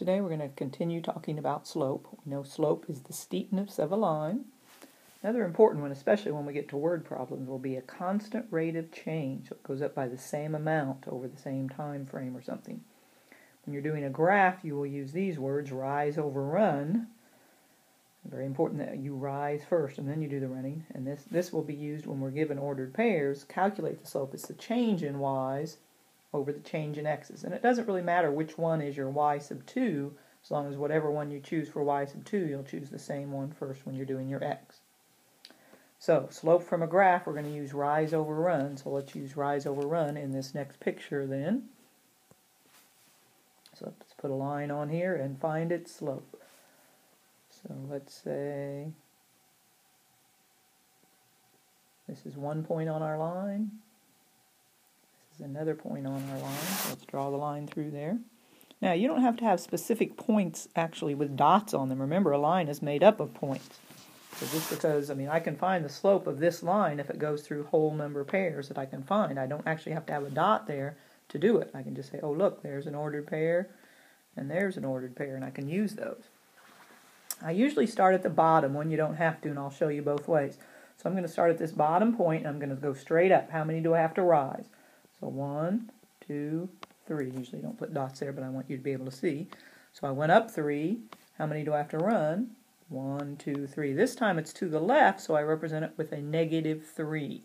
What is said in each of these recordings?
Today we're going to continue talking about slope. We know slope is the steepness of a line. Another important one, especially when we get to word problems, will be a constant rate of change. So it goes up by the same amount over the same time frame or something. When you're doing a graph, you will use these words, rise over run. Very important that you rise first and then you do the running. And this will be used when we're given ordered pairs. Calculate the slope. It's the change in y's over the change in x's. And it doesn't really matter which one is your y sub 2, as long as whatever one you choose for y sub 2, you'll choose the same one first when you're doing your x. So, slope from a graph, we're going to use rise over run. So let's use rise over run in this next picture then. So let's put a line on here and find its slope. So let's say this is one point on our line. This is another point on our line. So let's draw the line through there. Now, you don't have to have specific points actually with dots on them. Remember, a line is made up of points. So just because, I can find the slope of this line if it goes through whole number pairs that I can find. I don't actually have to have a dot there to do it. I can just say, oh look, there's an ordered pair, and there's an ordered pair, and I can use those. I usually start at the bottom when you don't have to, and I'll show you both ways. So I'm going to start at this bottom point, and I'm going to go straight up. How many do I have to rise? So 1, 2, 3. Usually don't put dots there, but I want you to be able to see. So I went up 3. How many do I have to run? 1, 2, 3. This time it's to the left, so I represent it with a negative 3.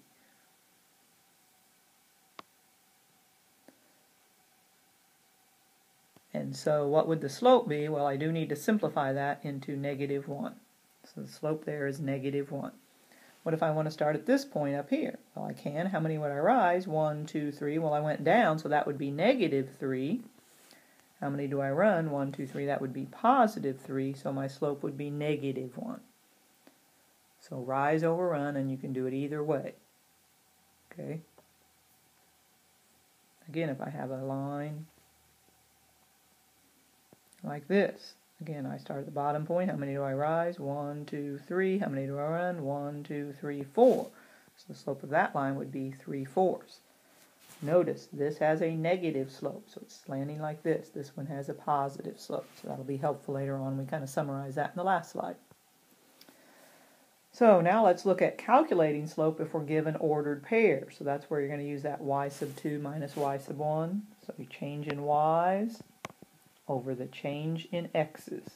And so what would the slope be? Well, I do need to simplify that into negative 1. So the slope there is negative 1. What if I want to start at this point up here? Well, I can. How many would I rise? 1, 2, 3. Well, I went down, so that would be negative 3. How many do I run? 1, 2, 3. That would be positive 3, so my slope would be negative 1. So rise over run, and you can do it either way. Okay. Again, if I have a line like this, again, I start at the bottom point. How many do I rise? 1, 2, 3. How many do I run? 1, 2, 3, 4. So the slope of that line would be 3/4. Notice this has a negative slope, so it's slanting like this. This one has a positive slope, so that'll be helpful later on. We kind of summarize that in the last slide. So now let's look at calculating slope if we're given ordered pairs. So that's where you're going to use that y sub 2 minus y sub 1. So you change in y's over the change in x's.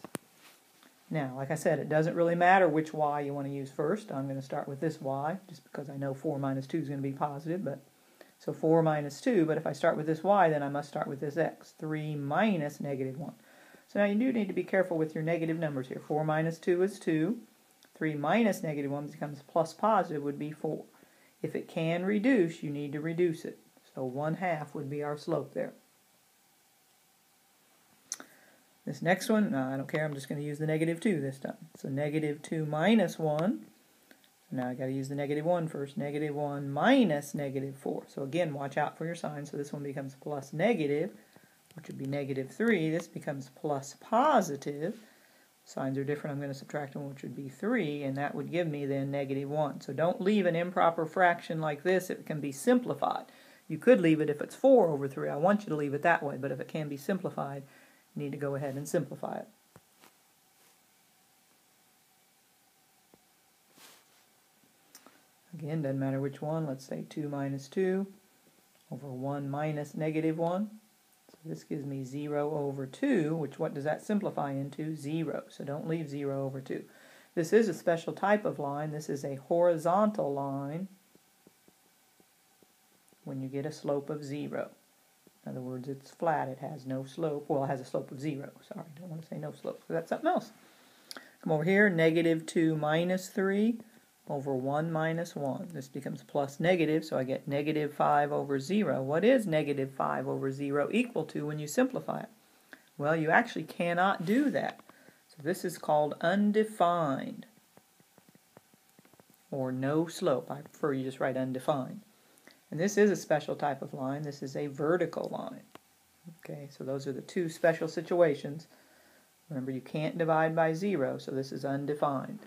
Now, like I said, it doesn't really matter which y you want to use first. I'm going to start with this y, just because I know 4 minus 2 is going to be positive, so 4 minus 2, but if I start with this y, then I must start with this x. 3 minus negative 1. So now you do need to be careful with your negative numbers here. 4 minus 2 is 2. 3 minus negative 1 becomes plus positive would be 4. If it can reduce, you need to reduce it. So 1/2 would be our slope there. This next one, no, I don't care. I'm just going to use the negative 2 this time. So negative 2 minus 1. Now I got to use the negative 1 first. Negative 1 minus negative 4. So again, watch out for your signs. So this one becomes plus negative, which would be negative 3. This becomes plus positive. Signs are different. I'm going to subtract 1, which would be 3, and that would give me then negative 1. So don't leave an improper fraction like this. It can be simplified. You could leave it if it's 4 over 3. I want you to leave it that way, but if it can be simplified, you need to go ahead and simplify it. Again, doesn't matter which one. Let's say 2 minus 2 over 1 minus negative 1. So this gives me 0 over 2, which what does that simplify into? 0. So don't leave 0 over 2. This is a special type of line. This is a horizontal line when you get a slope of 0. In other words, it's flat. It has no slope. Well, it has a slope of 0. Sorry, I don't want to say no slope. So that's something else. Come over here. Negative 2 minus 3 over 1 minus 1. This becomes plus negative, so I get negative 5 over 0. What is negative 5 over 0 equal to when you simplify it? Well, you actually cannot do that. So this is called undefined, or no slope. I prefer you just write undefined. And this is a special type of line. This is a vertical line. Okay, so those are the two special situations. Remember, you can't divide by 0, so this is undefined.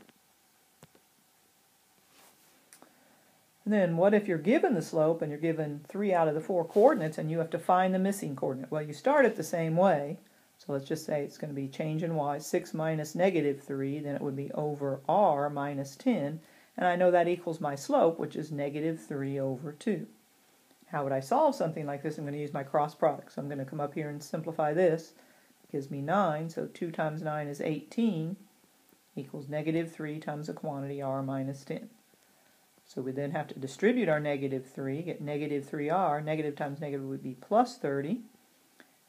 And then what if you're given the slope and you're given 3 out of the 4 coordinates and you have to find the missing coordinate? Well, you start it the same way. So let's just say it's going to be change in y, 6 minus negative 3, then it would be over r minus 10, and I know that equals my slope, which is negative 3 over 2. How would I solve something like this? I'm going to use my cross product. So I'm going to come up here and simplify this. It gives me 9, so 2 times 9 is 18, equals negative 3 times the quantity r minus 10. So we then have to distribute our negative 3, get negative 3r. Negative times negative would be plus 30.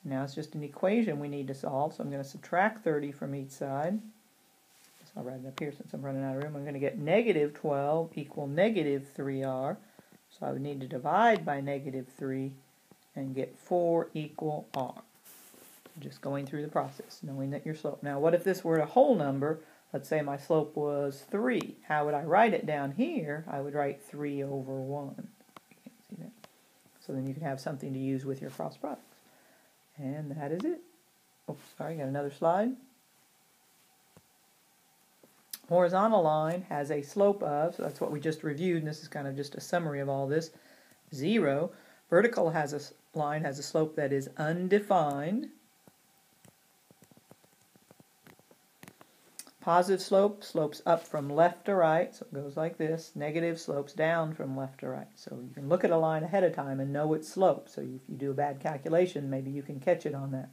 Now it's just an equation we need to solve, so I'm going to subtract 30 from each side. So I'll write it up here since I'm running out of room. I'm going to get negative 12 equal negative 3r. So I would need to divide by negative 3 and get 4 equal r. Just going through the process, knowing that your slope. Now what if this were a whole number? Let's say my slope was 3. How would I write it down here? I would write 3 over 1. You can't see that. So then you can have something to use with your cross products. And that is it. Oh, sorry, got another slide. Horizontal line has a slope of, so that's what we just reviewed, and this is kind of just a summary of all this, 0. Vertical line has a slope that is undefined. Positive slope slopes up from left to right, so it goes like this. Negative slopes down from left to right. So you can look at a line ahead of time and know its slope. So if you do a bad calculation, maybe you can catch it on that.